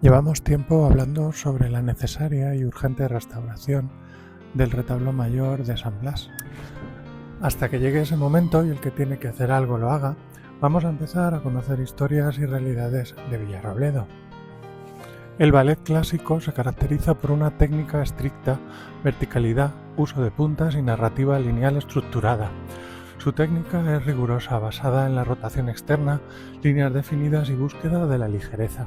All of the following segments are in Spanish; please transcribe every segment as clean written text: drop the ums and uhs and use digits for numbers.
Llevamos tiempo hablando sobre la necesaria y urgente restauración del retablo mayor de San Blas. Hasta que llegue ese momento y el que tiene que hacer algo lo haga, vamos a empezar a conocer historias y realidades de Villarrobledo. El ballet clásico se caracteriza por una técnica estricta, verticalidad, uso de puntas y narrativa lineal estructurada. Su técnica es rigurosa, basada en la rotación externa, líneas definidas y búsqueda de la ligereza.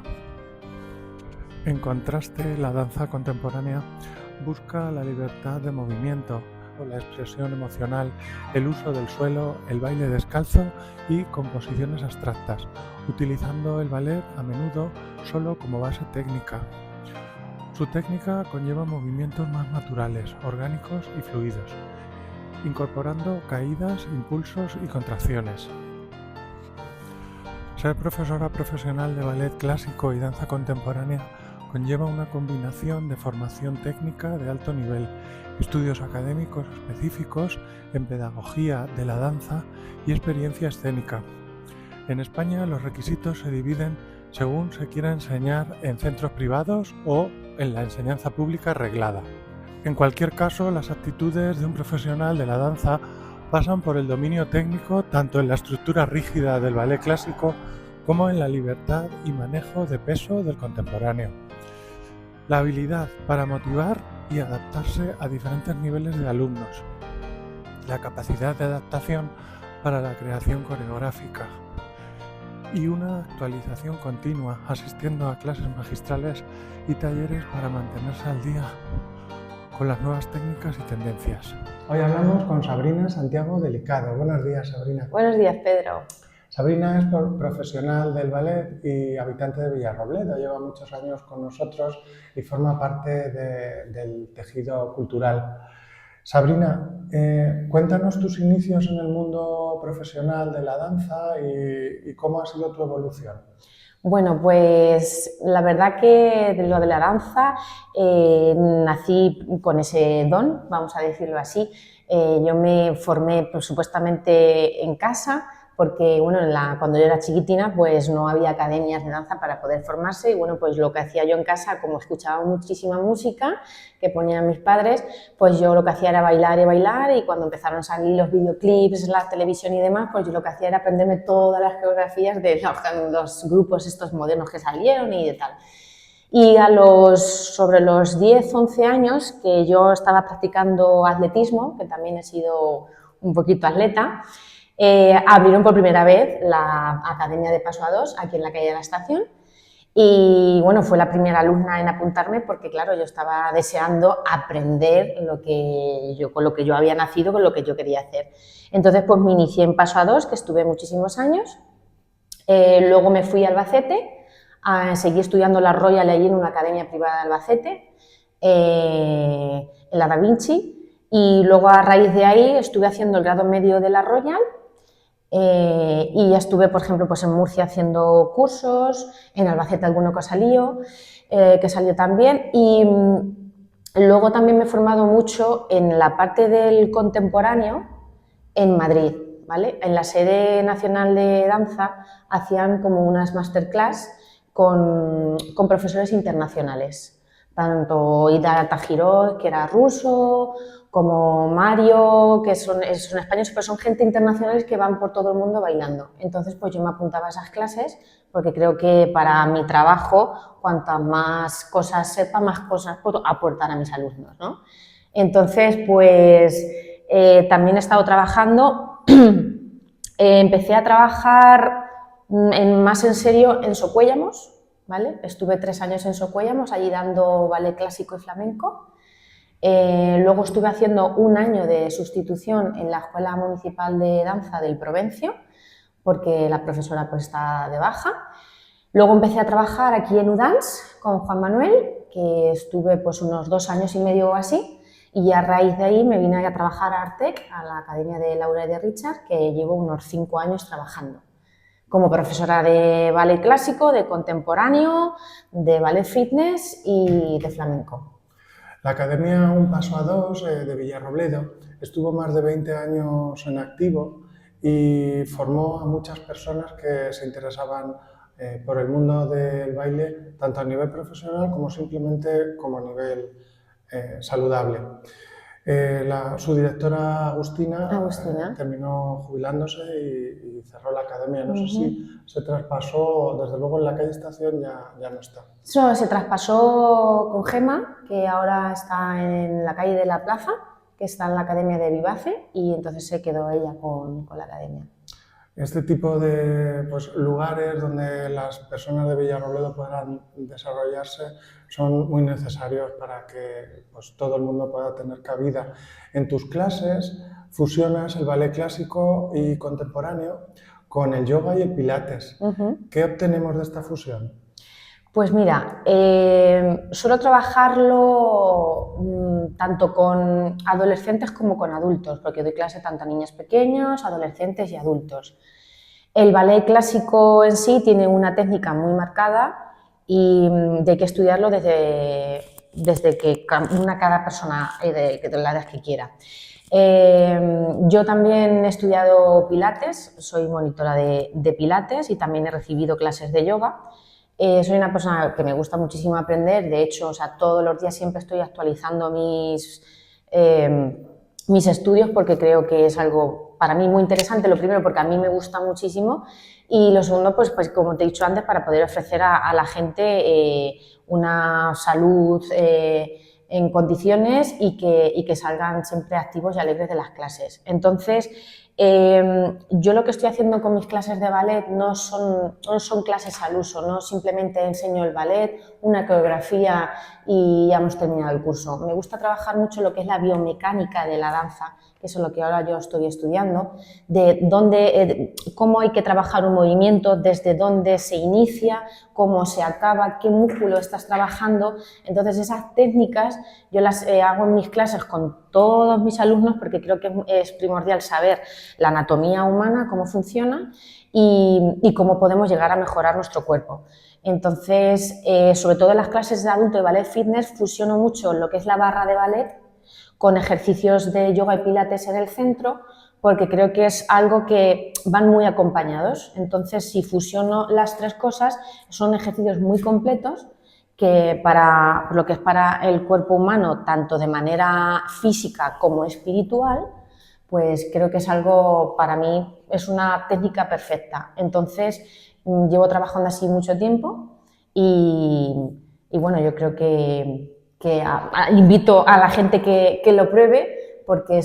En contraste, la danza contemporánea busca la libertad de movimiento, la expresión emocional, el uso del suelo, el baile descalzo y composiciones abstractas, utilizando el ballet a menudo solo como base técnica. Su técnica conlleva movimientos más naturales, orgánicos y fluidos, incorporando caídas, impulsos y contracciones. Ser profesora profesional de ballet clásico y danza contemporánea conlleva una combinación de formación técnica de alto nivel, estudios académicos específicos en pedagogía de la danza y experiencia escénica. En España los requisitos se dividen según se quiera enseñar en centros privados o en la enseñanza pública reglada. En cualquier caso, las aptitudes de un profesional de la danza pasan por el dominio técnico tanto en la estructura rígida del ballet clásico como en la libertad y manejo de peso del contemporáneo. La habilidad para motivar y adaptarse a diferentes niveles de alumnos. La capacidad de adaptación para la creación coreográfica. Y una actualización continua, asistiendo a clases magistrales y talleres para mantenerse al día con las nuevas técnicas y tendencias. Hoy hablamos con Sabrina Santiago Delicado. Buenos días, Sabrina. Buenos días, Pedro. Sabrina es profesional del ballet y habitante de Villarrobledo. Lleva muchos años con nosotros y forma parte del tejido cultural. Sabrina, cuéntanos tus inicios en el mundo profesional de la danza y cómo ha sido tu evolución. Bueno, pues la verdad que de lo de la danza nací con ese don, vamos a decirlo así. Yo me formé supuestamente en casa porque bueno, cuando yo era chiquitina pues no había academias de danza para poder formarse y bueno, pues lo que hacía yo en casa, como escuchaba muchísima música que ponían mis padres, pues yo lo que hacía era bailar y bailar y cuando empezaron a salir los videoclips, la televisión y demás, pues yo lo que hacía era aprenderme todas las coreografías de los grupos estos modernos que salieron y de tal. Y sobre los 10, 11 años que yo estaba practicando atletismo, que también he sido un poquito atleta, abrieron por primera vez la Academia de Paso a Dos aquí en la calle de la Estación y bueno, fue la primera alumna en apuntarme porque claro, yo estaba deseando aprender con lo que yo había nacido, con lo que yo quería hacer. Entonces pues me inicié en Paso a Dos, que estuve muchísimos años, luego me fui a Albacete, seguí estudiando la Royal allí en una academia privada de Albacete, en la Da Vinci, y luego a raíz de ahí estuve haciendo el grado medio de la Royal. Y ya estuve, por ejemplo, pues en Murcia haciendo cursos, en Albacete alguno que salió también, y luego también me he formado mucho en la parte del contemporáneo en Madrid, ¿vale? En la sede nacional de danza hacían como unas masterclass con profesores internacionales, tanto Ida Tajirot, que era ruso, como Mario, que son españoles, pero son gente internacionales que van por todo el mundo bailando. Entonces, pues yo me apuntaba a esas clases porque creo que para mi trabajo, cuantas más cosas sepa, más cosas puedo aportar a mis alumnos, ¿no? Entonces, pues también he estado trabajando, empecé a trabajar más en serio en Socuéllamos, ¿vale? Estuve 3 años en Socuéllamos, allí dando ballet clásico y flamenco. Luego estuve haciendo 1 año de sustitución en la Escuela Municipal de Danza del Provencio, porque la profesora pues está de baja. Luego empecé a trabajar aquí en Udans con Juan Manuel, que estuve pues unos 2 años y medio o así, y a raíz de ahí me vine a trabajar a Artec, a la Academia de Laura y de Richard, que llevo unos 5 años trabajando como profesora de ballet clásico, de contemporáneo, de ballet fitness y de flamenco. La Academia Un Paso a Dos de Villarrobledo estuvo más de 20 años en activo y formó a muchas personas que se interesaban por el mundo del baile, tanto a nivel profesional como simplemente como a nivel saludable. Su directora Agustina terminó jubilándose y cerró la academia. No sé si se traspasó, desde luego en la calle Estación ya no está. Eso se traspasó con Gemma, que ahora está en la calle de la Plaza, que está en la Academia de Vivace, y entonces se quedó ella con la academia. Este tipo de lugares donde las personas de Villarrobledo puedan desarrollarse son muy necesarios para que todo el mundo pueda tener cabida. En tus clases fusionas el ballet clásico y contemporáneo con el yoga y el pilates. ¿Qué obtenemos de esta fusión? Pues mira, suelo trabajarlo tanto con adolescentes como con adultos, porque doy clase tanto a niños pequeños, adolescentes y adultos. El ballet clásico en sí tiene una técnica muy marcada y hay que estudiarlo desde que cada persona de la edad que quiera. Yo también he estudiado pilates, soy monitora de pilates y también he recibido clases de yoga. Soy una persona que me gusta muchísimo aprender, de hecho, o sea, todos los días siempre estoy actualizando mis estudios porque creo que es algo para mí muy interesante, lo primero porque a mí me gusta muchísimo y lo segundo, pues como te he dicho antes, para poder ofrecer a la gente una salud en condiciones y que salgan siempre activos y alegres de las clases. Entonces, yo lo que estoy haciendo con mis clases de ballet no son clases al uso, no simplemente enseño el ballet, una coreografía y ya hemos terminado el curso. Me gusta trabajar mucho lo que es la biomecánica de la danza, que eso es lo que ahora yo estoy estudiando, de cómo hay que trabajar un movimiento, desde dónde se inicia, cómo se acaba, qué músculo estás trabajando. Entonces esas técnicas yo las hago en mis clases con todos mis alumnos porque creo que es primordial saber la anatomía humana, cómo funciona y cómo podemos llegar a mejorar nuestro cuerpo. Entonces, sobre todo en las clases de adulto de ballet fitness, fusiono mucho lo que es la barra de ballet con ejercicios de yoga y pilates en el centro, porque creo que es algo que van muy acompañados. Entonces, si fusiono las tres cosas, son ejercicios muy completos que para lo que es para el cuerpo humano, tanto de manera física como espiritual, pues creo que es algo, para mí, es una técnica perfecta. Entonces, llevo trabajando así mucho tiempo y bueno, yo creo que invito a la gente que lo pruebe porque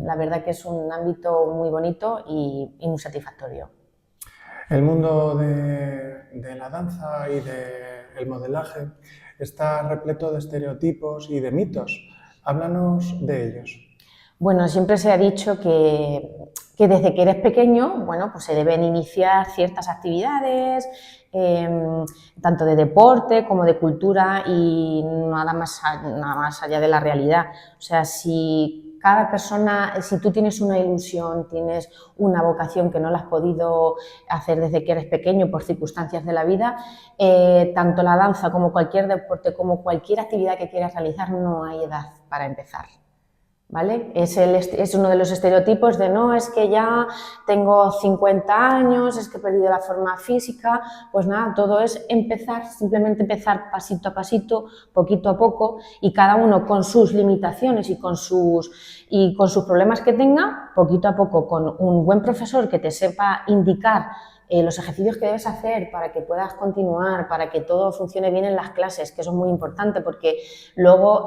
la verdad que es un ámbito muy bonito y muy satisfactorio. El mundo de la danza y del modelaje está repleto de estereotipos y de mitos. Háblanos de ellos. Bueno, siempre se ha dicho que desde que eres pequeño, bueno, pues se deben iniciar ciertas actividades, tanto de deporte como de cultura y nada más allá de la realidad. O sea, si cada persona, si tú tienes una ilusión, tienes una vocación que no la has podido hacer desde que eres pequeño por circunstancias de la vida, tanto la danza como cualquier deporte, como cualquier actividad que quieras realizar, no hay edad para empezar. ¿Vale? Es uno de los estereotipos de no, es que ya tengo 50 años, es que he perdido la forma física. Pues nada, todo es empezar, simplemente empezar pasito a pasito, poquito a poco, y cada uno con sus limitaciones y con sus problemas que tenga, poquito a poco, con un buen profesor que te sepa indicar los ejercicios que debes hacer para que puedas continuar, para que todo funcione bien en las clases, que eso es muy importante porque luego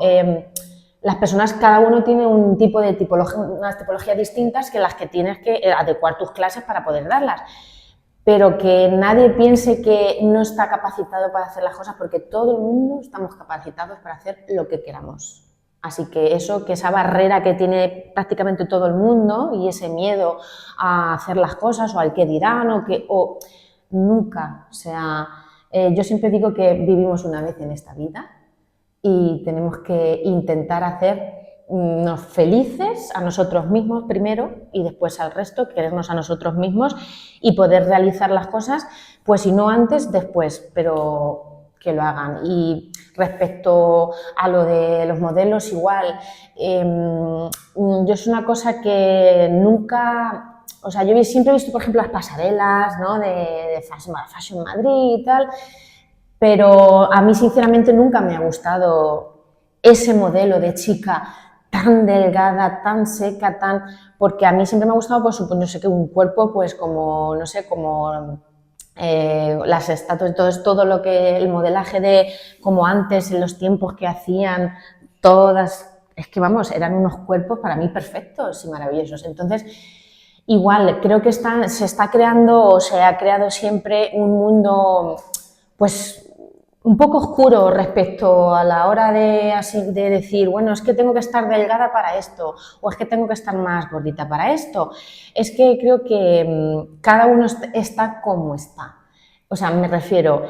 las personas, cada uno tiene un tipo de unas tipologías distintas que las que tienes que adecuar tus clases para poder darlas. Pero que nadie piense que no está capacitado para hacer las cosas, porque todo el mundo estamos capacitados para hacer lo que queramos. Así que esa barrera que tiene prácticamente todo el mundo y ese miedo a hacer las cosas o al que dirán o nunca, o sea, yo siempre digo que vivimos una vez en esta vida y tenemos que intentar hacernos felices a nosotros mismos primero y después al resto, querernos a nosotros mismos y poder realizar las cosas, pues si no antes, después, pero que lo hagan. Y respecto a lo de los modelos, igual, yo es una cosa que nunca o sea, yo siempre he visto, por ejemplo, las pasarelas, ¿no? de Fashion Madrid y tal, pero a mí sinceramente nunca me ha gustado ese modelo de chica tan delgada, tan seca, porque a mí siempre me ha gustado, pues no sé, que un cuerpo, pues como, no sé, como las estatuas, todo lo que, el modelaje de como antes, en los tiempos que hacían, todas, es que vamos, eran unos cuerpos para mí perfectos y maravillosos. Entonces, igual, creo que se está creando o se ha creado siempre un mundo, pues, un poco oscuro respecto a la hora de decir, bueno, es que tengo que estar delgada para esto, o es que tengo que estar más gordita para esto. Es que creo que cada uno está como está. O sea, me refiero,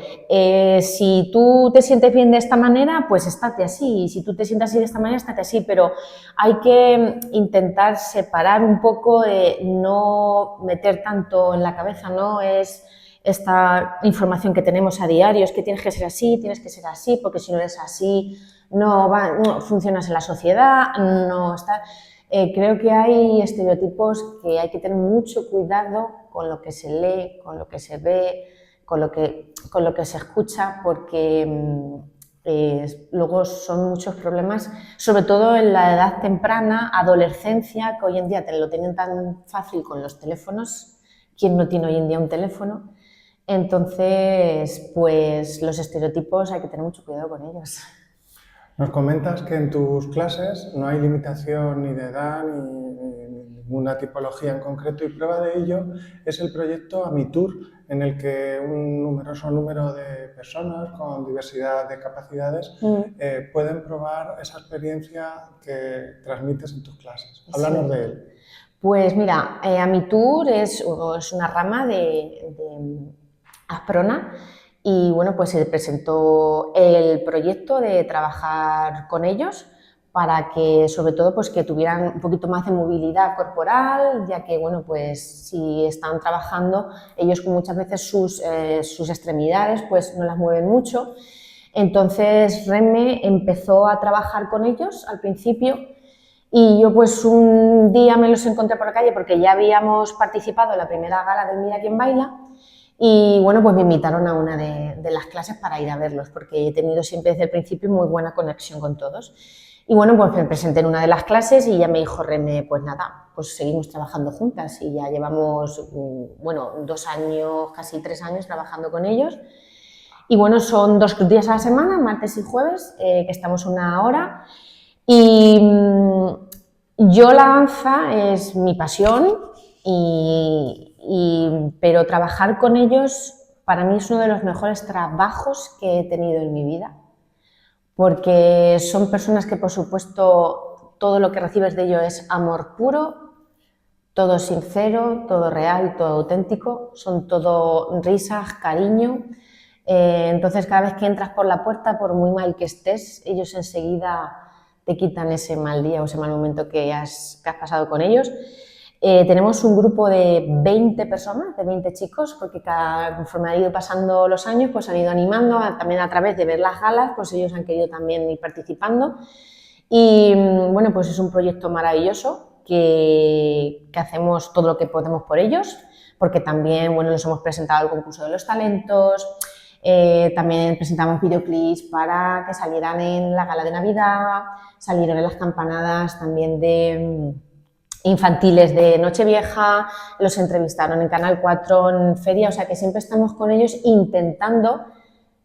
si tú te sientes bien de esta manera, pues estate así, y si tú te sientes así de esta manera, estate así, pero hay que intentar separar un poco, no meter tanto en la cabeza, no es esta información que tenemos a diario, es que tienes que ser así, porque si no eres así no funcionas en la sociedad, no está. Creo que hay estereotipos que hay que tener mucho cuidado con lo que se lee, con lo que se ve, con lo que se escucha, porque luego son muchos problemas, sobre todo en la edad temprana, adolescencia, que hoy en día te lo tienen tan fácil con los teléfonos. ¿Quién no tiene hoy en día un teléfono? Entonces, pues los estereotipos hay que tener mucho cuidado con ellos. Nos comentas que en tus clases no hay limitación ni de edad ni ninguna tipología en concreto, y prueba de ello es el proyecto Amitur, en el que un numeroso número de personas con diversidad de capacidades pueden probar esa experiencia que transmites en tus clases. Háblanos de él. Pues mira, Amitur es una rama de Asprona. Y bueno, pues se presentó el proyecto de trabajar con ellos para que, sobre todo, pues que tuvieran un poquito más de movilidad corporal, ya que, bueno, pues si están trabajando, ellos muchas veces sus extremidades pues no las mueven mucho. Entonces Reme empezó a trabajar con ellos al principio y yo pues un día me los encontré por la calle porque ya habíamos participado en la primera gala del Mira quién baila. Y bueno, pues me invitaron a una de las clases para ir a verlos, porque he tenido siempre desde el principio muy buena conexión con todos. Y bueno, pues me presenté en una de las clases y ya me dijo Reme, pues nada, pues seguimos trabajando juntas y ya llevamos, bueno, 2 años, casi 3 años trabajando con ellos. Y bueno, son 2 días a la semana, martes y jueves, que estamos 1 hora. Y yo la danza es mi pasión pero trabajar con ellos para mí es uno de los mejores trabajos que he tenido en mi vida, porque son personas que, por supuesto, todo lo que recibes de ellos es amor puro, todo sincero, todo real, todo auténtico, son todo risas, cariño. Entonces, cada vez que entras por la puerta, por muy mal que estés, ellos enseguida te quitan ese mal día o ese mal momento que has pasado con ellos. Tenemos un grupo de 20 personas, de 20 chicos, porque conforme han ido pasando los años, pues han ido animando, también a través de ver las galas, pues ellos han querido también ir participando. Y bueno, pues es un proyecto maravilloso que hacemos todo lo que podemos por ellos, porque también, bueno, los hemos presentado al concurso de los talentos, también presentamos videoclips para que salieran en la gala de Navidad, salieron en las campanadas también de infantiles de Nochevieja, los entrevistaron en Canal 4 en feria, o sea que siempre estamos con ellos intentando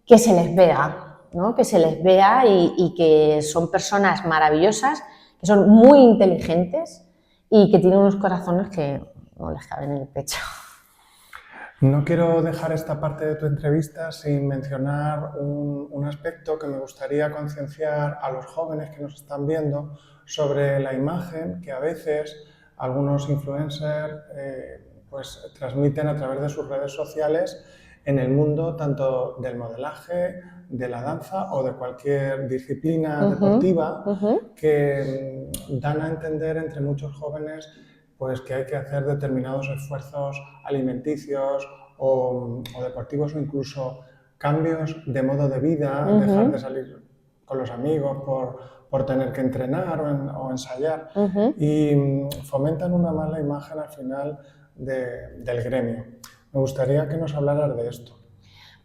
que se les vea, ¿no? Que se les vea y que son personas maravillosas, que son muy inteligentes y que tienen unos corazones que no les caben en el pecho. No quiero dejar esta parte de tu entrevista sin mencionar un aspecto que me gustaría concienciar a los jóvenes que nos están viendo sobre la imagen que a veces algunos influencers pues transmiten a través de sus redes sociales en el mundo tanto del modelaje, de la danza o de cualquier disciplina deportiva que dan a entender entre muchos jóvenes pues que hay que hacer determinados esfuerzos alimenticios o deportivos o incluso cambios de modo de vida, dejar de salir con los amigos por tener que entrenar o ensayar y fomentan una mala imagen al final del gremio. Me gustaría que nos hablaras de esto.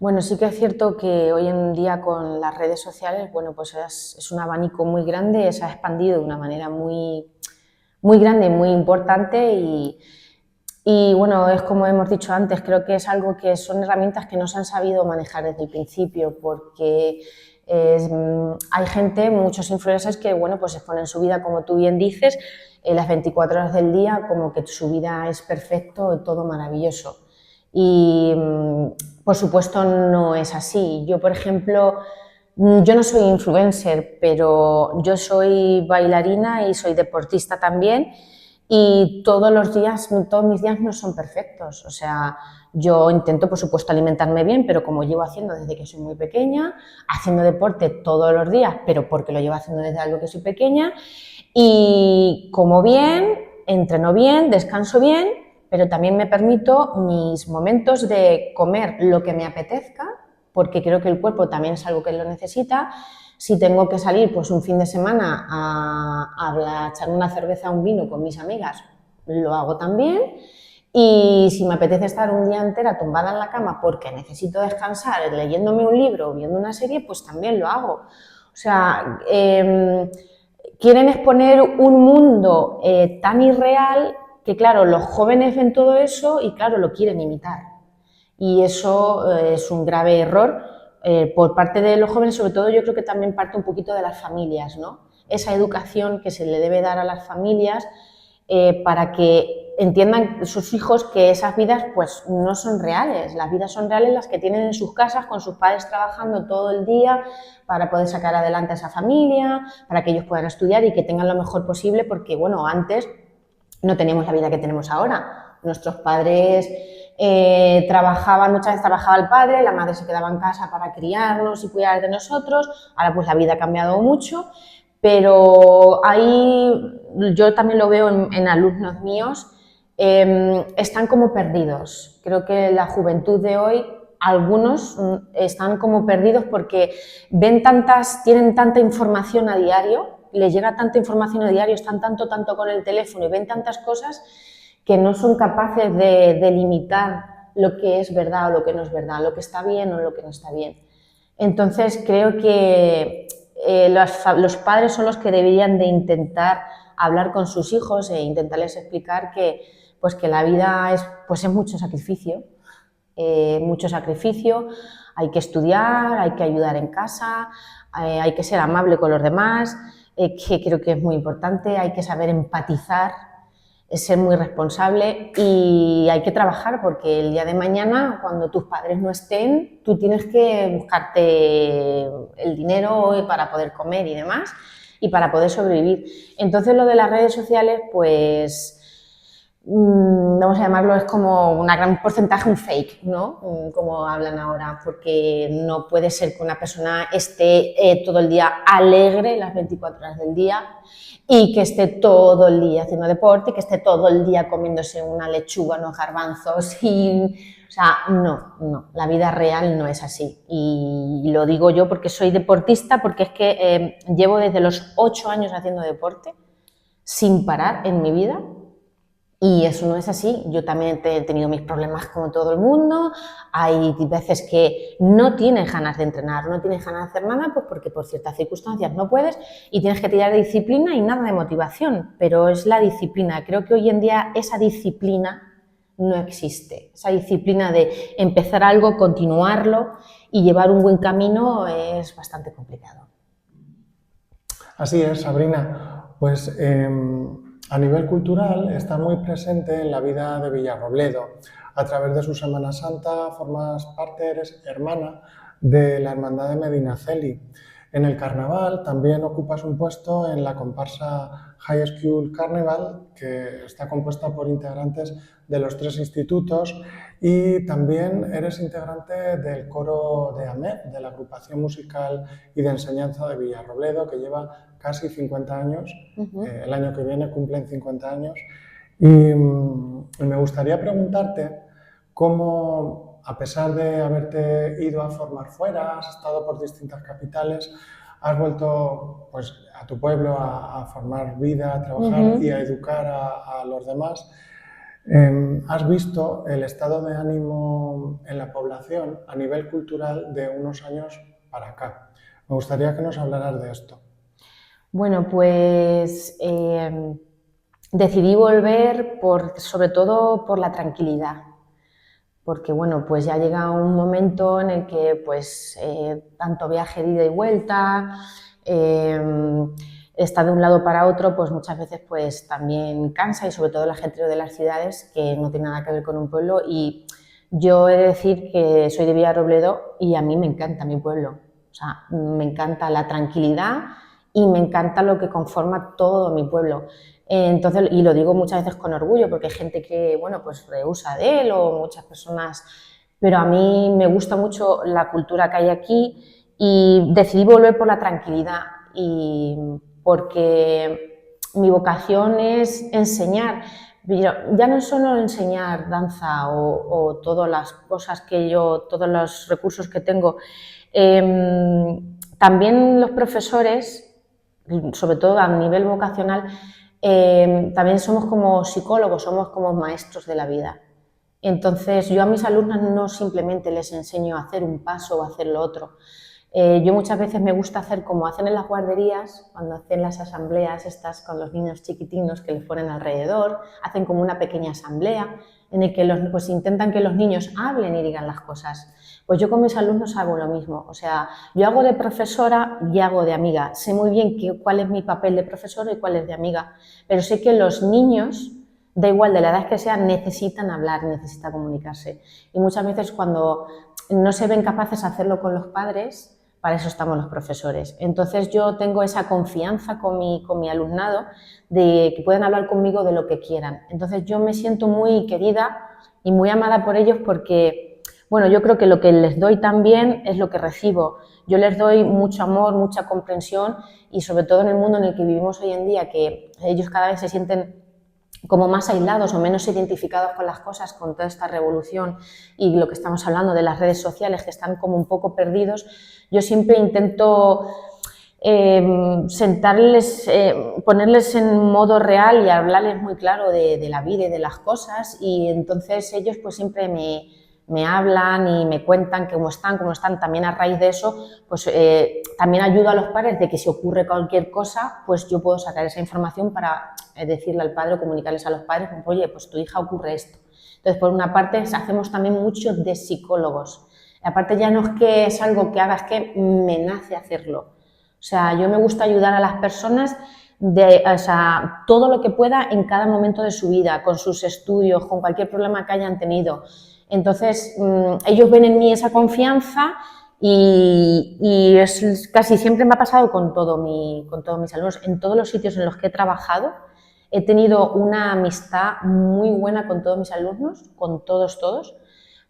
Bueno, sí que es cierto que hoy en día con las redes sociales, bueno, pues es un abanico muy grande, se ha expandido de una manera muy grande, muy importante y bueno, es como hemos dicho antes, creo que es algo que son herramientas que no se han sabido manejar desde el principio porque hay gente, muchos influencers que bueno, pues exponen su vida, como tú bien dices, las 24 horas del día, como que su vida es perfecto, todo maravilloso. Y por supuesto no es así. Yo, por ejemplo, yo no soy influencer, pero yo soy bailarina y soy deportista también y todos los días, todos mis días no son perfectos. O sea, yo intento, por supuesto, alimentarme bien, pero como llevo haciendo desde que soy muy pequeña, haciendo deporte todos los días, pero porque lo llevo haciendo desde algo que soy pequeña, y como bien, entreno bien, descanso bien, pero también me permito mis momentos de comer lo que me apetezca, porque creo que el cuerpo también es algo que lo necesita. Si tengo que salir pues un fin de semana a echar una cerveza, un vino con mis amigas, lo hago también. Y si me apetece estar un día entera tumbada en la cama porque necesito descansar leyéndome un libro o viendo una serie, pues también lo hago. O sea, quieren exponer un mundo tan irreal que, claro, los jóvenes ven todo eso y, claro, lo quieren imitar. Y eso es un grave error por parte de los jóvenes, sobre todo yo creo que también parte un poquito de las familias, ¿no? Esa educación que se le debe dar a las familias para que entiendan sus hijos que esas vidas pues no son reales, las vidas son reales las que tienen en sus casas con sus padres trabajando todo el día para poder sacar adelante a esa familia, para que ellos puedan estudiar y que tengan lo mejor posible porque bueno, antes no teníamos la vida que tenemos ahora, nuestros padres trabajaban, muchas veces trabajaba el padre, la madre se quedaba en casa para criarnos y cuidar de nosotros, ahora pues la vida ha cambiado mucho, pero ahí yo también lo veo en alumnos míos, están como perdidos. Creo que la juventud de hoy, algunos están como perdidos porque tienen tanta información a diario, les llega tanta información a diario, están tanto con el teléfono y ven tantas cosas que no son capaces de delimitar lo que es verdad o lo que no es verdad, lo que está bien o lo que no está bien. Entonces creo que los padres son los que deberían de intentar hablar con sus hijos e intentarles explicar que, pues que la vida es mucho sacrificio, hay que estudiar, hay que ayudar en casa, hay que ser amable con los demás, que creo que es muy importante, hay que saber empatizar, es ser muy responsable y hay que trabajar porque el día de mañana, cuando tus padres no estén, tú tienes que buscarte el dinero para poder comer y demás y para poder sobrevivir. Entonces lo de las redes sociales, pues vamos a llamarlo, es como un gran porcentaje un fake, ¿no? Como hablan ahora, porque no puede ser que una persona esté todo el día alegre las 24 horas del día y que esté todo el día haciendo deporte, que esté todo el día comiéndose una lechuga, unos garbanzos o sea, no, la vida real no es así. Y lo digo yo porque soy deportista, porque es que llevo desde los 8 años haciendo deporte sin parar en mi vida. Y eso no es así, yo también he tenido mis problemas como todo el mundo, hay veces que no tienes ganas de entrenar, no tienes ganas de hacer nada, pues porque por ciertas circunstancias no puedes y tienes que tirar de disciplina y nada de motivación, pero es la disciplina, creo que hoy en día esa disciplina no existe, esa disciplina de empezar algo, continuarlo y llevar un buen camino es bastante complicado. Así es, Sabrina, pues a nivel cultural está muy presente en la vida de Villarrobledo. A través de su Semana Santa formas parte, eres hermana de la Hermandad de Medinaceli. En el carnaval también ocupas un puesto en la comparsa High School Carnival, que está compuesta por integrantes de los 3 institutos, y también eres integrante del coro de AMED, de la agrupación musical y de enseñanza de Villarrobledo, que lleva casi 50 años, el año que viene cumplen 50 años, y me gustaría preguntarte cómo, a pesar de haberte ido a formar fuera, has estado por distintas capitales, has vuelto pues, a tu pueblo a formar vida, a trabajar y a educar a los demás. Has visto el estado de ánimo en la población a nivel cultural de unos años para acá. Me gustaría que nos hablaras de esto. Bueno, pues decidí volver sobre todo por la tranquilidad, porque bueno, pues ya llega un momento en el que pues tanto viaje de ida y vuelta, estar de un lado para otro, pues muchas veces pues también cansa, y sobre todo el ajetreo de las ciudades, que no tiene nada que ver con un pueblo. Y yo he de decir que soy de Villarrobledo y a mí me encanta mi pueblo, o sea, me encanta la tranquilidad y me encanta lo que conforma todo mi pueblo. Entonces, y lo digo muchas veces con orgullo, porque hay gente que, bueno, pues rehúsa de él, o muchas personas, pero a mí me gusta mucho la cultura que hay aquí, y decidí volver por la tranquilidad, y porque mi vocación es enseñar. Ya no es solo enseñar danza o todas las cosas que yo, todos los recursos que tengo, también los profesores, sobre todo a nivel vocacional, también somos como psicólogos, somos como maestros de la vida. Entonces, yo a mis alumnas no simplemente les enseño a hacer un paso o a hacer lo otro. Yo muchas veces me gusta hacer como hacen en las guarderías, cuando hacen las asambleas estas con los niños chiquitinos que les ponen alrededor, hacen como una pequeña asamblea en el que pues intentan que los niños hablen y digan las cosas. Pues yo con mis alumnos hago lo mismo, o sea, yo hago de profesora y hago de amiga. Sé muy bien cuál es mi papel de profesora y cuál es de amiga, pero sé que los niños, da igual de la edad que sean, necesitan hablar, necesitan comunicarse. Y muchas veces cuando no se ven capaces de hacerlo con los padres, para eso estamos los profesores. Entonces yo tengo esa confianza con mi alumnado, de que pueden hablar conmigo de lo que quieran. Entonces yo me siento muy querida y muy amada por ellos, porque, bueno, yo creo que lo que les doy también es lo que recibo. Yo les doy mucho amor, mucha comprensión, y sobre todo en el mundo en el que vivimos hoy en día, que ellos cada vez se sienten como más aislados o menos identificados con las cosas, con toda esta revolución y lo que estamos hablando de las redes sociales, que están como un poco perdidos. Yo siempre intento sentarles, ponerles en modo real y hablarles muy claro de la vida y de las cosas, y entonces ellos pues siempre me hablan y me cuentan cómo están. También a raíz de eso, pues también ayudo a los padres, de que si ocurre cualquier cosa, pues yo puedo sacar esa información para decirle al padre o comunicarles a los padres, oye, pues tu hija ocurre esto. Entonces, por una parte, hacemos también mucho de psicólogos. Aparte, ya no es que es algo que haga, es que me nace hacerlo. O sea, yo me gusta ayudar a las personas o sea, todo lo que pueda en cada momento de su vida, con sus estudios, con cualquier problema que hayan tenido. Entonces, ellos ven en mí esa confianza, y casi siempre me ha pasado con todos mis alumnos. En todos los sitios en los que he trabajado he tenido una amistad muy buena con todos mis alumnos, con todos,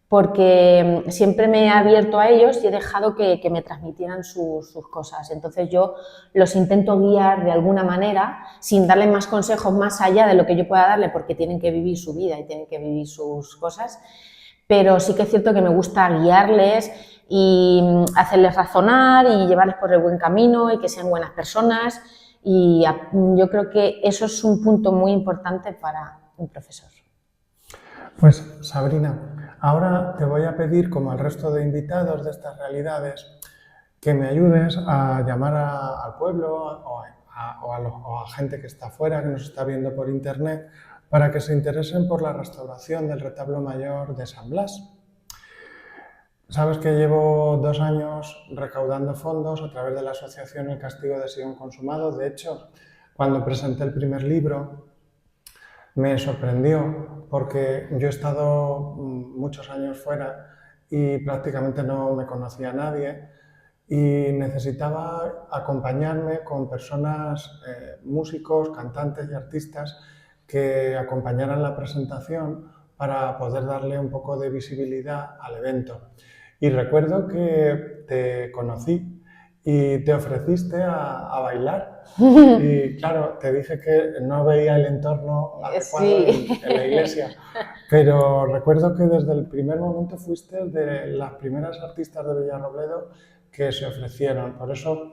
porque siempre me he abierto a ellos y he dejado que me transmitieran sus cosas. Entonces yo los intento guiar de alguna manera, sin darles más consejos más allá de lo que yo pueda darle, porque tienen que vivir su vida y tienen que vivir sus cosas, pero sí que es cierto que me gusta guiarles y hacerles razonar y llevarles por el buen camino y que sean buenas personas, y yo creo que eso es un punto muy importante para un profesor. Pues Sabrina, ahora te voy a pedir, como al resto de invitados de estas realidades, que me ayudes a llamar al pueblo o a gente que está fuera, que nos está viendo por internet, para que se interesen por la restauración del retablo mayor de San Blas. Sabes que llevo 2 años recaudando fondos a través de la asociación El Castigo de Sion Consumado. De hecho, cuando presenté el primer libro, me sorprendió, porque yo he estado muchos años fuera y prácticamente no me conocía a nadie, y necesitaba acompañarme con personas, músicos, cantantes y artistas, que acompañaran la presentación para poder darle un poco de visibilidad al evento. Y recuerdo que te conocí y te ofreciste a bailar. Y claro, te dije que no veía el entorno adecuado en la iglesia, pero recuerdo que desde el primer momento fuiste de las primeras artistas de Villarrobledo que se ofrecieron. Por eso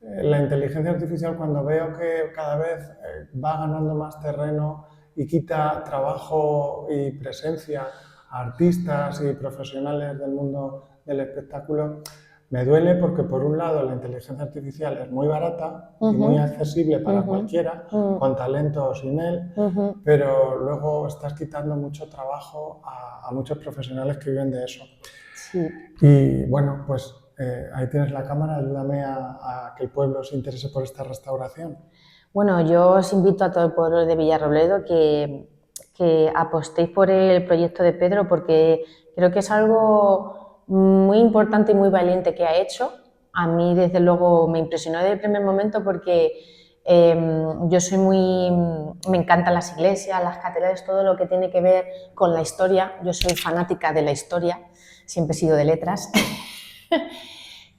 la inteligencia artificial, cuando veo que cada vez va ganando más terreno y quita trabajo y presencia a artistas y profesionales del mundo del espectáculo, me duele porque por un lado la inteligencia artificial es muy barata y muy accesible para cualquiera, con talento o sin él, pero luego estás quitando mucho trabajo a muchos profesionales que viven de eso. Sí. Y bueno, pues ahí tienes la cámara, ayúdame a que el pueblo se interese por esta restauración. Bueno, yo os invito a todo el pueblo de Villarrobledo que apostéis por el proyecto de Pedro, porque creo que es algo muy importante y muy valiente que ha hecho. A mí, desde luego, me impresionó desde el primer momento porque yo soy me encantan las iglesias, las catedrales, todo lo que tiene que ver con la historia. Yo soy fanática de la historia, siempre he sido de letras.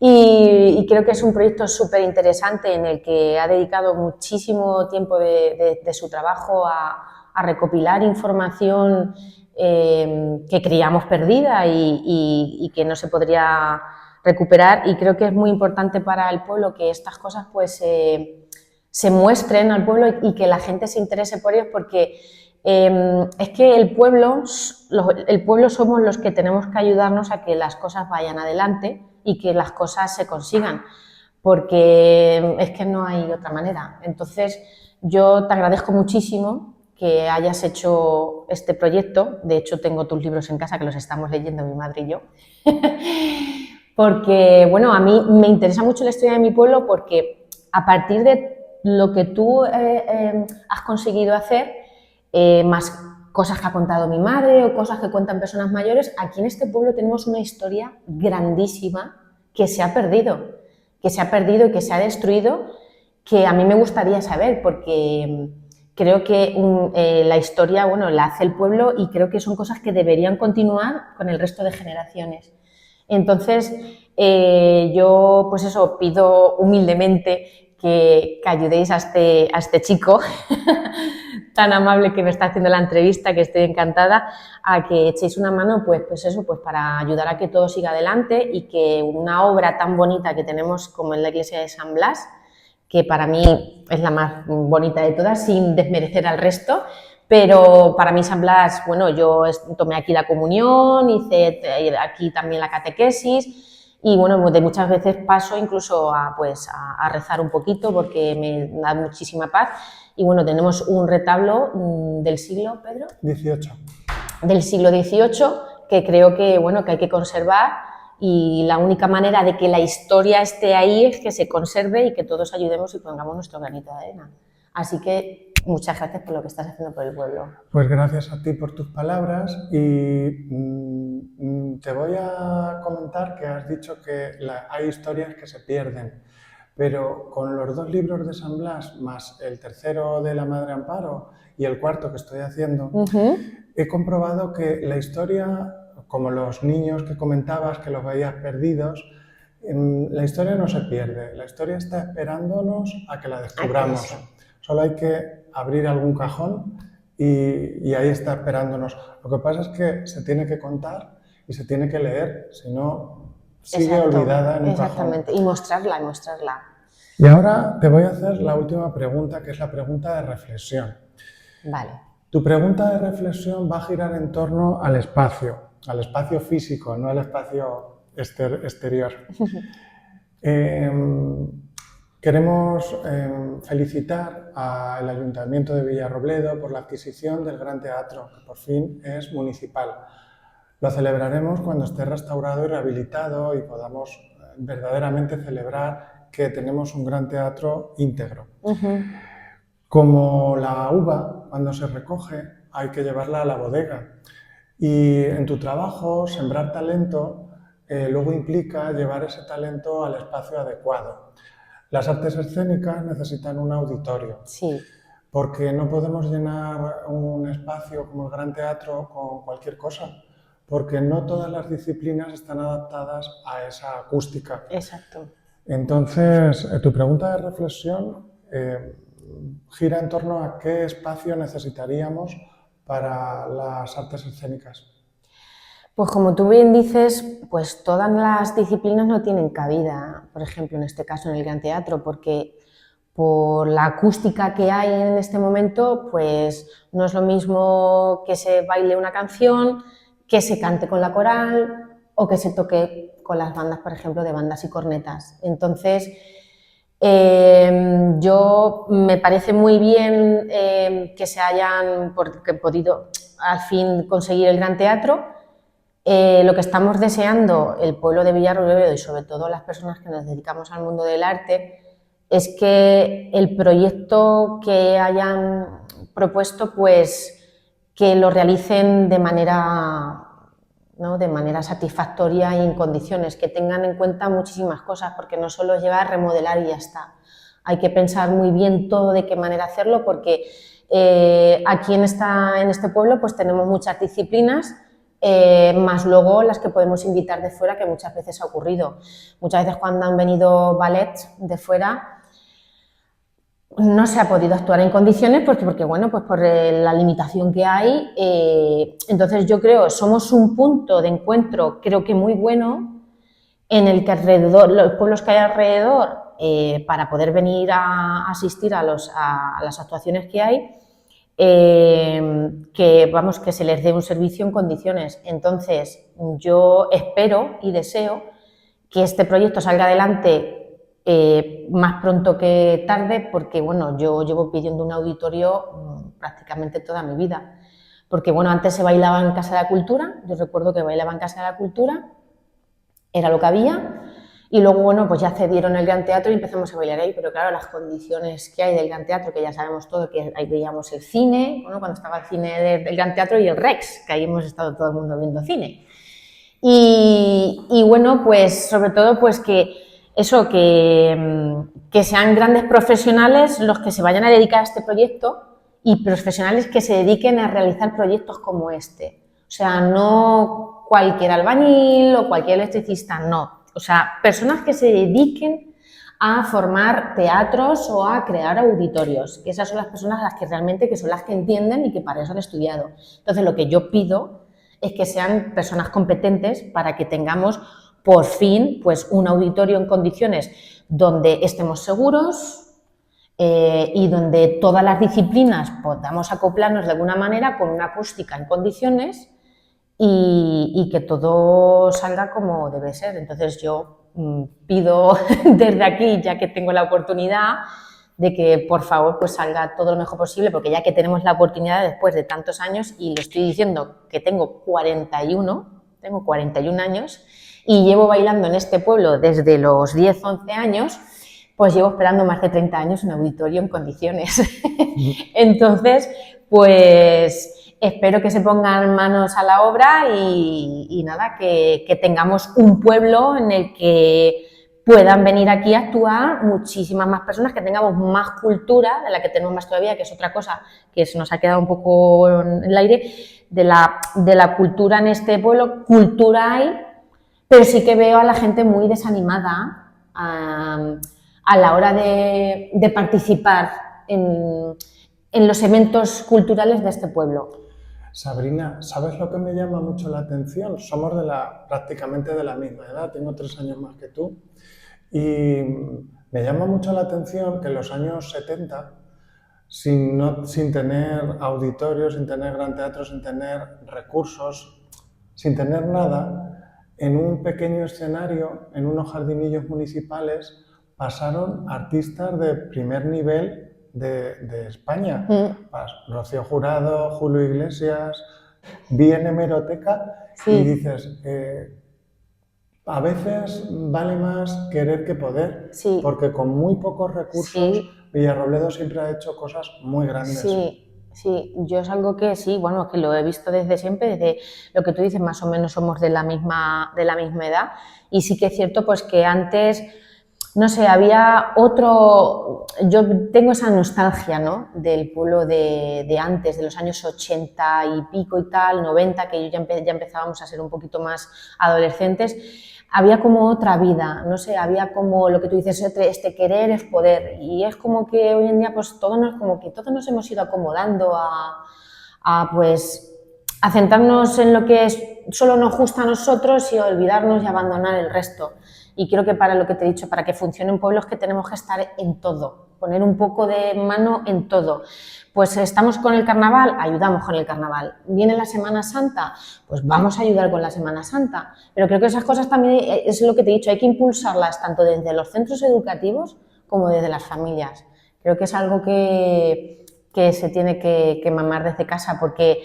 Y creo que es un proyecto súper interesante en el que ha dedicado muchísimo tiempo de su trabajo a recopilar información que creíamos perdida y que no se podría recuperar, y creo que es muy importante para el pueblo que estas cosas pues se muestren al pueblo y que la gente se interese por ellos, porque es que el pueblo somos los que tenemos que ayudarnos a que las cosas vayan adelante y que las cosas se consigan, porque es que no hay otra manera. Entonces, yo te agradezco muchísimo que hayas hecho este proyecto. De hecho, tengo tus libros en casa que los estamos leyendo mi madre y yo. Porque, bueno, a mí me interesa mucho la historia de mi pueblo, porque a partir de lo que tú has conseguido hacer, más cosas que ha contado mi madre o cosas que cuentan personas mayores, aquí en este pueblo tenemos una historia grandísima que se ha perdido y que se ha destruido, que a mí me gustaría saber, porque creo que la historia, bueno, la hace el pueblo, y creo que son cosas que deberían continuar con el resto de generaciones. Entonces, yo pues eso, pido humildemente que ayudéis a este chico tan amable que me está haciendo la entrevista, que estoy encantada, a que echéis una mano pues eso, pues para ayudar a que todo siga adelante y que una obra tan bonita que tenemos como en la iglesia de San Blas, que para mí es la más bonita de todas, sin desmerecer al resto, pero para mí San Blas, bueno, yo tomé aquí la comunión, hice aquí también la catequesis, y bueno, de muchas veces paso incluso a rezar un poquito porque me da muchísima paz. Y bueno, tenemos un retablo del siglo, Pedro, XVIII. Del siglo XVIII, que creo que, bueno, que hay que conservar, y la única manera de que la historia esté ahí es que se conserve y que todos ayudemos y pongamos nuestro granito de arena. Así que muchas gracias por lo que estás haciendo por el pueblo. Pues gracias a ti por tus palabras, y te voy a comentar que has dicho que hay historias que se pierden, pero con los 2 libros de San Blas, más el tercero de la Madre Amparo y el cuarto que estoy haciendo, he comprobado que la historia, como los niños que comentabas que los veías perdidos, la historia no se pierde, la historia está esperándonos a que la descubramos. Solo hay que abrir algún cajón y ahí está esperándonos. Lo que pasa es que se tiene que contar y se tiene que leer, si no sigue olvidada en un cajón. Exactamente, y mostrarla. Y ahora te voy a hacer la última pregunta, que es la pregunta de reflexión. Vale. Tu pregunta de reflexión va a girar en torno al espacio físico, no al espacio exterior. Queremos felicitar al Ayuntamiento de Villarrobledo por la adquisición del Gran Teatro, que por fin es municipal. Lo celebraremos cuando esté restaurado y rehabilitado y podamos verdaderamente celebrar que tenemos un gran teatro íntegro. Como la uva, cuando se recoge, hay que llevarla a la bodega. Y en tu trabajo, sembrar talento, luego implica llevar ese talento al espacio adecuado. Las artes escénicas necesitan un auditorio. Sí. Porque no podemos llenar un espacio como el Gran Teatro con cualquier cosa, porque no todas las disciplinas están adaptadas a esa acústica. Exacto. Entonces, tu pregunta de reflexión gira en torno a qué espacio necesitaríamos para las artes escénicas. Pues como tú bien dices, pues todas las disciplinas no tienen cabida, por ejemplo, en este caso en el Gran Teatro, porque por la acústica que hay en este momento, pues no es lo mismo que se baile una canción, que se cante con la coral o que se toque con las bandas, por ejemplo, de bandas y cornetas. Entonces, yo me parece muy bien que se hayan podido al fin conseguir el Gran Teatro. Lo que estamos deseando el pueblo de Villarrobledo y sobre todo las personas que nos dedicamos al mundo del arte es que el proyecto que hayan propuesto, pues que lo realicen de manera, ¿no?, de manera satisfactoria y en condiciones, que tengan en cuenta muchísimas cosas, porque no solo es llegar a remodelar y ya está. Hay que pensar muy bien todo de qué manera hacerlo, porque aquí en este pueblo pues tenemos muchas disciplinas, más luego las que podemos invitar de fuera, que muchas veces ha ocurrido. Muchas veces cuando han venido ballets de fuera no se ha podido actuar en condiciones porque bueno, pues por la limitación que hay. Entonces yo creo que somos un punto de encuentro, creo que muy bueno, en el que alrededor, los pueblos que hay alrededor, para poder venir a asistir a las actuaciones que hay, que se les dé un servicio en condiciones. Entonces yo espero y deseo que este proyecto salga adelante más pronto que tarde, porque bueno, yo llevo pidiendo un auditorio prácticamente toda mi vida, porque bueno, antes se bailaba en Casa de la Cultura, yo recuerdo que bailaba en Casa de la Cultura, era lo que había, y luego bueno, pues ya cedieron el Gran Teatro y empezamos a bailar ahí, pero claro, las condiciones que hay del Gran Teatro, que ya sabemos todo, que ahí veíamos el cine, bueno, cuando estaba el cine del Gran Teatro, y el Rex, que ahí hemos estado todo el mundo viendo cine. Y bueno, pues sobre todo pues que eso, que sean grandes profesionales los que se vayan a dedicar a este proyecto y profesionales que se dediquen a realizar proyectos como este. O sea, no cualquier albañil o cualquier electricista, no. O sea, personas que se dediquen a formar teatros o a crear auditorios, que esas son las personas a las que realmente, que son las que entienden y que para eso han estudiado. Entonces, lo que yo pido es que sean personas competentes para que tengamos por fin pues un auditorio en condiciones donde estemos seguros y donde todas las disciplinas podamos acoplarnos de alguna manera con una acústica en condiciones y que todo salga como debe ser. Entonces yo pido desde aquí, ya que tengo la oportunidad, de que por favor pues salga todo lo mejor posible, porque ya que tenemos la oportunidad después de tantos años, y lo estoy diciendo que tengo 41 años y llevo bailando en este pueblo desde los 10, 11 años, pues llevo esperando más de 30 años un auditorio en condiciones. Entonces, pues espero que se pongan manos a la obra y nada, que tengamos un pueblo en el que puedan venir aquí a actuar muchísimas más personas, que tengamos más cultura, de la que tenemos más todavía, que es otra cosa que se nos ha quedado un poco en el aire, de la cultura en este pueblo. Cultura hay, pero sí que veo a la gente muy desanimada a la hora de participar en los eventos culturales de este pueblo. Sabrina, ¿sabes lo que me llama mucho la atención? Somos prácticamente de la misma edad, tengo 3 años más que tú, y me llama mucho la atención que en los años 70, sin tener auditorios, sin tener gran teatro, sin tener recursos, sin tener nada, en un pequeño escenario, en unos jardinillos municipales, pasaron artistas de primer nivel de España. Rocío Jurado, Julio Iglesias. Vi en hemeroteca y dices, a veces vale más querer que poder, porque con muy pocos recursos Villarrobledo siempre ha hecho cosas muy grandes. Sí, yo es algo que sí, bueno, que lo he visto desde siempre, desde lo que tú dices, más o menos somos de la misma edad, y sí que es cierto pues que antes, no sé, había otro, yo tengo esa nostalgia, ¿no?, del pueblo de antes, de los años 80 y pico y tal, 90, que ya empezábamos a ser un poquito más adolescentes. Había como otra vida, no sé, había como lo que tú dices, este querer es poder, y es como que hoy en día pues todos nos hemos ido acomodando pues a centrarnos en lo que solo nos gusta a nosotros y olvidarnos y abandonar el resto. Y creo que para lo que te he dicho, para que funcione un pueblo es que tenemos que estar en todo. poner un poco de mano en todo. Pues estamos con el carnaval, ayudamos con el carnaval. Viene la Semana Santa, pues vamos a ayudar con la Semana Santa. Pero creo que esas cosas también, es lo que te he dicho, hay que impulsarlas tanto desde los centros educativos como desde las familias. Creo que es algo que se tiene que mamar desde casa, porque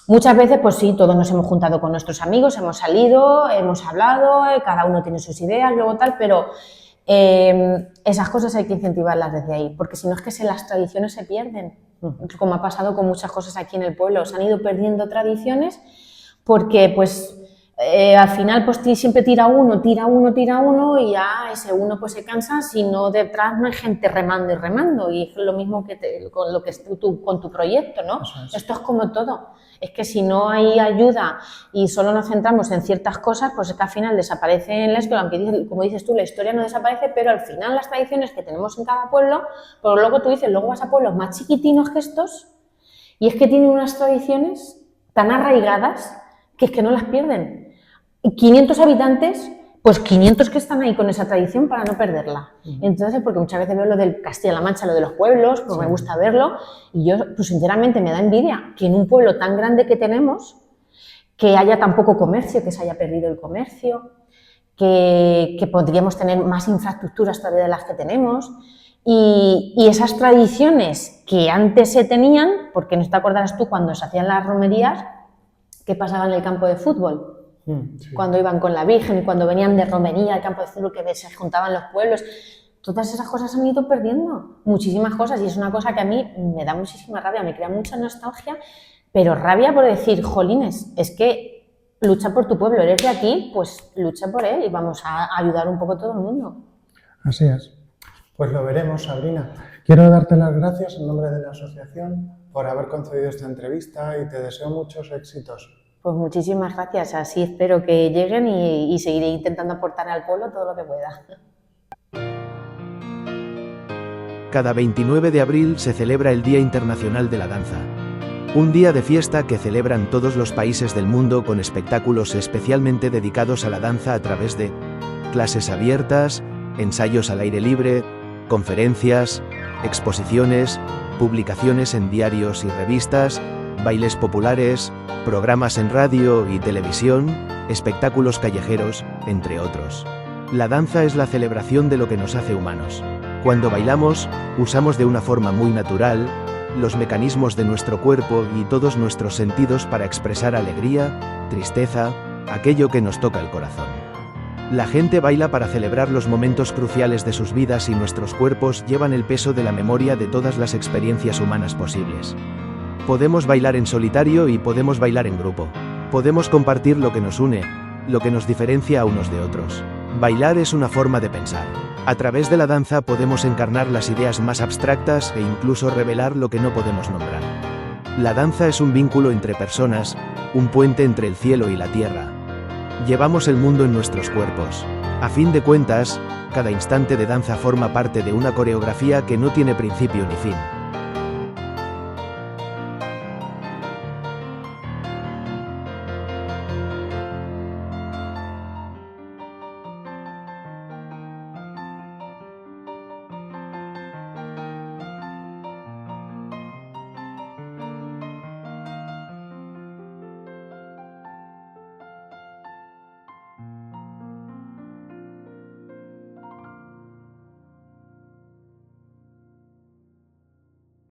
muchas veces, pues sí, todos nos hemos juntado con nuestros amigos, hemos salido, hemos hablado, cada uno tiene sus ideas, luego tal, pero esas cosas hay que incentivarlas desde ahí, porque si no es que las tradiciones se pierden, como ha pasado con muchas cosas aquí en el pueblo, se han ido perdiendo tradiciones porque pues al final pues siempre tira uno y ya ese uno pues se cansa si no detrás no hay gente remando y remando, y es lo mismo que con lo que tú con tu proyecto, ¿no? Esto es como todo, es que si no hay ayuda y solo nos centramos en ciertas cosas, pues es que al final desaparece en la escuela, aunque como dices tú, la historia no desaparece, pero al final las tradiciones que tenemos en cada pueblo, pues luego tú dices, luego vas a pueblos más chiquitinos que estos y es que tienen unas tradiciones tan arraigadas que es que no las pierden. 500 habitantes, pues 500 que están ahí con esa tradición para no perderla. Entonces, porque muchas veces veo lo del Castilla-La Mancha, lo de los pueblos, pues me gusta verlo, y yo, pues sinceramente, me da envidia que en un pueblo tan grande que tenemos, que haya tan poco comercio, que se haya perdido el comercio, que podríamos tener más infraestructuras todavía de las que tenemos, y esas tradiciones que antes se tenían, porque no te acordarás tú cuando se hacían las romerías, ¿qué pasaba en el campo de fútbol? Sí. Cuando iban con la Virgen y cuando venían de romería al campo de fútbol, que se juntaban los pueblos, todas esas cosas han ido perdiendo, muchísimas cosas, y es una cosa que a mí me da muchísima rabia, me crea mucha nostalgia, pero rabia por decir, jolines, es que lucha por tu pueblo, eres de aquí, pues lucha por él y vamos a ayudar un poco a todo el mundo. Así es. Pues lo veremos, Sabrina. Quiero darte las gracias en nombre de la asociación por haber concedido esta entrevista y te deseo muchos éxitos. Pues muchísimas gracias, así espero que lleguen y seguiré intentando aportar al pueblo todo lo que pueda. Cada 29 de abril se celebra el Día Internacional de la Danza. Un día de fiesta que celebran todos los países del mundo con espectáculos especialmente dedicados a la danza a través de clases abiertas, ensayos al aire libre, conferencias, exposiciones, publicaciones en diarios y revistas, bailes populares, programas en radio y televisión, espectáculos callejeros, entre otros. La danza es la celebración de lo que nos hace humanos. Cuando bailamos, usamos de una forma muy natural los mecanismos de nuestro cuerpo y todos nuestros sentidos para expresar alegría, tristeza, aquello que nos toca el corazón. La gente baila para celebrar los momentos cruciales de sus vidas y nuestros cuerpos llevan el peso de la memoria de todas las experiencias humanas posibles. Podemos bailar en solitario y podemos bailar en grupo. Podemos compartir lo que nos une, lo que nos diferencia a unos de otros. Bailar es una forma de pensar. A través de la danza podemos encarnar las ideas más abstractas e incluso revelar lo que no podemos nombrar. La danza es un vínculo entre personas, un puente entre el cielo y la tierra. Llevamos el mundo en nuestros cuerpos. A fin de cuentas, cada instante de danza forma parte de una coreografía que no tiene principio ni fin.